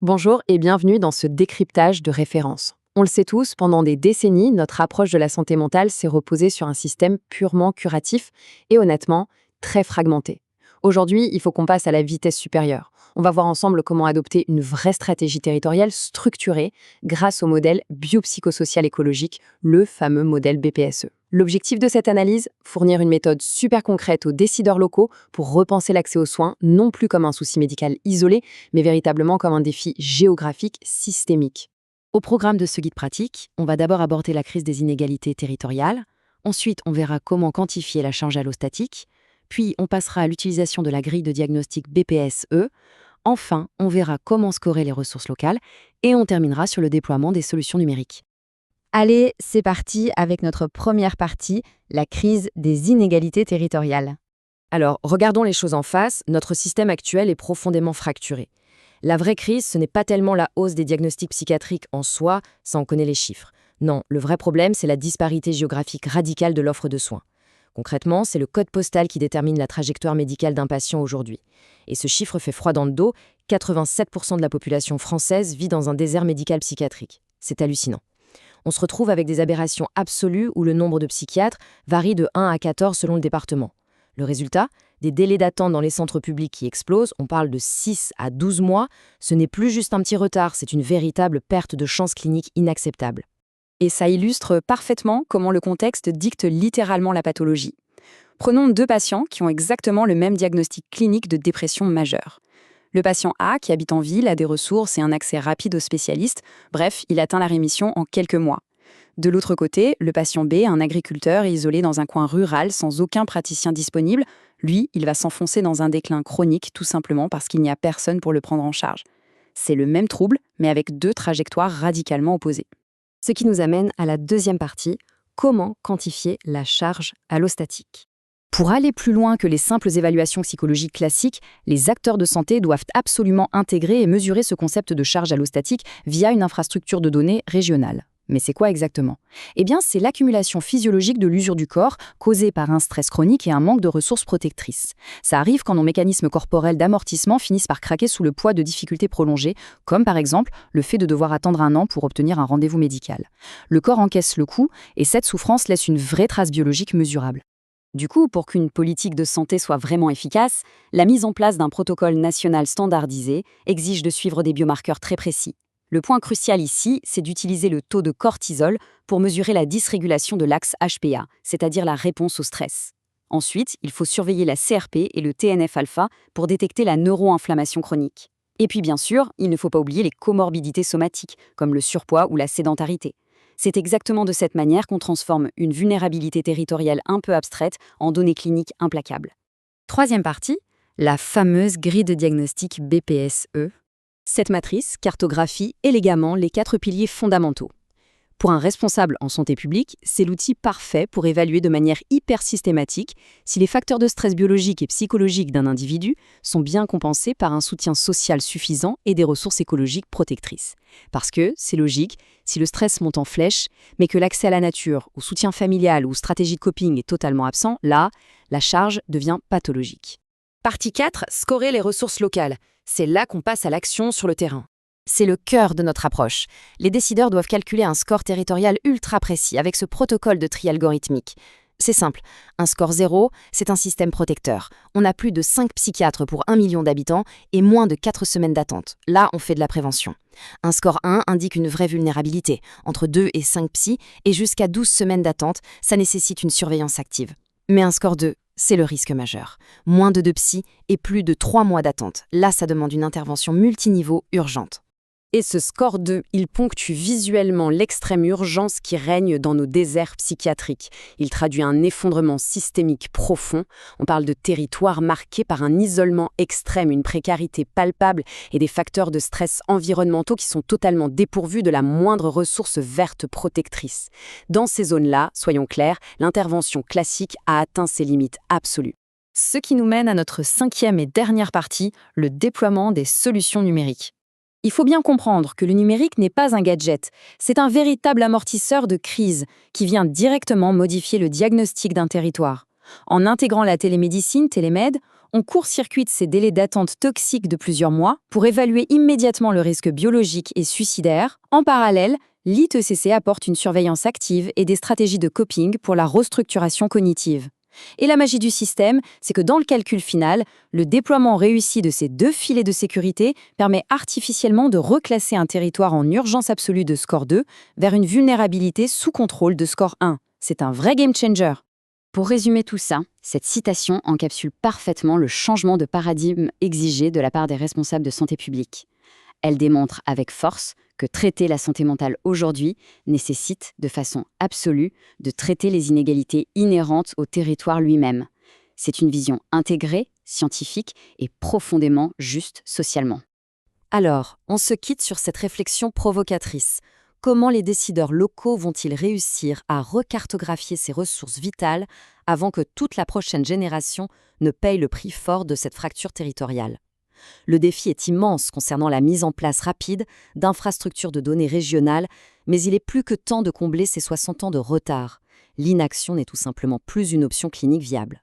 Bonjour et bienvenue dans ce décryptage de référence. On le sait tous, pendant des décennies, notre approche de la santé mentale s'est reposée sur un système purement curatif et honnêtement très fragmenté. Aujourd'hui, il faut qu'on passe à la vitesse supérieure. On va voir ensemble comment adopter une vraie stratégie territoriale structurée grâce au modèle biopsychosocial écologique, le fameux modèle BPSE. L'objectif de cette analyse, fournir une méthode super concrète aux décideurs locaux pour repenser l'accès aux soins, non plus comme un souci médical isolé, mais véritablement comme un défi géographique systémique. Au programme de ce guide pratique, on va d'abord aborder la crise des inégalités territoriales, ensuite on verra comment quantifier la charge allostatique, puis on passera à l'utilisation de la grille de diagnostic BPSE, enfin on verra comment scorer les ressources locales, et on terminera sur le déploiement des solutions numériques. Allez, c'est parti avec notre première partie, la crise des inégalités territoriales. Alors, regardons les choses en face, notre système actuel est profondément fracturé. La vraie crise, ce n'est pas tellement la hausse des diagnostics psychiatriques en soi, ça on connaît les chiffres. Non, le vrai problème, c'est la disparité géographique radicale de l'offre de soins. Concrètement, c'est le code postal qui détermine la trajectoire médicale d'un patient aujourd'hui. Et ce chiffre fait froid dans le dos, 87% de la population française vit dans un désert médical psychiatrique. C'est hallucinant. On se retrouve avec des aberrations absolues où le nombre de psychiatres varie de 1 à 14 selon le département. Le résultat, des délais d'attente dans les centres publics qui explosent, on parle de 6 à 12 mois, ce n'est plus juste un petit retard, c'est une véritable perte de chance clinique inacceptable. Et ça illustre parfaitement comment le contexte dicte littéralement la pathologie. Prenons deux patients qui ont exactement le même diagnostic clinique de dépression majeure. Le patient A, qui habite en ville, a des ressources et un accès rapide aux spécialistes. Bref, il atteint la rémission en quelques mois. De l'autre côté, le patient B, un agriculteur isolé dans un coin rural sans aucun praticien disponible, lui, il va s'enfoncer dans un déclin chronique tout simplement parce qu'il n'y a personne pour le prendre en charge. C'est le même trouble, mais avec deux trajectoires radicalement opposées. Ce qui nous amène à la deuxième partie, comment quantifier la charge allostatique. Pour aller plus loin que les simples évaluations psychologiques classiques, les acteurs de santé doivent absolument intégrer et mesurer ce concept de charge allostatique via une infrastructure de données régionale. Mais c'est quoi exactement ? Eh bien, c'est l'accumulation physiologique de l'usure du corps causée par un stress chronique et un manque de ressources protectrices. Ça arrive quand nos mécanismes corporels d'amortissement finissent par craquer sous le poids de difficultés prolongées, comme par exemple le fait de devoir attendre 1 an pour obtenir un rendez-vous médical. Le corps encaisse le coup et cette souffrance laisse une vraie trace biologique mesurable. Du coup, pour qu'une politique de santé soit vraiment efficace, la mise en place d'un protocole national standardisé exige de suivre des biomarqueurs très précis. Le point crucial ici, c'est d'utiliser le taux de cortisol pour mesurer la dysrégulation de l'axe HPA, c'est-à-dire la réponse au stress. Ensuite, il faut surveiller la CRP et le TNF-alpha pour détecter la neuroinflammation chronique. Et puis bien sûr, il ne faut pas oublier les comorbidités somatiques, comme le surpoids ou la sédentarité. C'est exactement de cette manière qu'on transforme une vulnérabilité territoriale un peu abstraite en données cliniques implacables. Troisième partie, la fameuse grille de diagnostic BPSE. Cette matrice cartographie élégamment les 4 piliers fondamentaux. Pour un responsable en santé publique, c'est l'outil parfait pour évaluer de manière hyper systématique si les facteurs de stress biologique et psychologique d'un individu sont bien compensés par un soutien social suffisant et des ressources écologiques protectrices. Parce que, c'est logique, si le stress monte en flèche, mais que l'accès à la nature, au soutien familial ou stratégie de coping est totalement absent, là, la charge devient pathologique. Partie 4, scorer les ressources locales. C'est là qu'on passe à l'action sur le terrain. C'est le cœur de notre approche. Les décideurs doivent calculer un score territorial ultra précis avec ce protocole de tri algorithmique. C'est simple, un score 0, c'est un système protecteur. On a plus de 5 psychiatres pour 1 million d'habitants et moins de 4 semaines d'attente. Là, on fait de la prévention. Un score 1 indique une vraie vulnérabilité, entre 2 et 5 psys, et jusqu'à 12 semaines d'attente, ça nécessite une surveillance active. Mais un score 2, c'est le risque majeur. Moins de 2 psys et plus de 3 mois d'attente. Là, ça demande une intervention multiniveau urgente. Et ce score 2, il ponctue visuellement l'extrême urgence qui règne dans nos déserts psychiatriques. Il traduit un effondrement systémique profond. On parle de territoires marqués par un isolement extrême, une précarité palpable et des facteurs de stress environnementaux qui sont totalement dépourvus de la moindre ressource verte protectrice. Dans ces zones-là, soyons clairs, l'intervention classique a atteint ses limites absolues. Ce qui nous mène à notre 5e et dernière partie, le déploiement des solutions numériques. Il faut bien comprendre que le numérique n'est pas un gadget, c'est un véritable amortisseur de crise qui vient directement modifier le diagnostic d'un territoire. En intégrant la télémédecine, télémed, On court-circuite ces délais d'attente toxiques de plusieurs mois pour évaluer immédiatement le risque biologique et suicidaire. En parallèle, l'ITCC apporte une surveillance active et des stratégies de coping pour la restructuration cognitive. Et la magie du système, c'est que dans le calcul final, le déploiement réussi de ces 2 filets de sécurité permet artificiellement de reclasser un territoire en urgence absolue de score 2 vers une vulnérabilité sous contrôle de score 1. C'est un vrai game changer. Pour résumer tout ça, cette citation encapsule parfaitement le changement de paradigme exigé de la part des responsables de santé publique. Elle démontre avec force que traiter la santé mentale aujourd'hui nécessite, de façon absolue, de traiter les inégalités inhérentes au territoire lui-même. C'est une vision intégrée, scientifique et profondément juste socialement. Alors, on se quitte sur cette réflexion provocatrice. Comment les décideurs locaux vont-ils réussir à recartographier ces ressources vitales avant que toute la prochaine génération ne paye le prix fort de cette fracture territoriale ? Le défi est immense concernant la mise en place rapide d'infrastructures de données régionales, mais il est plus que temps de combler ces 60 ans de retard. L'inaction n'est tout simplement plus une option clinique viable.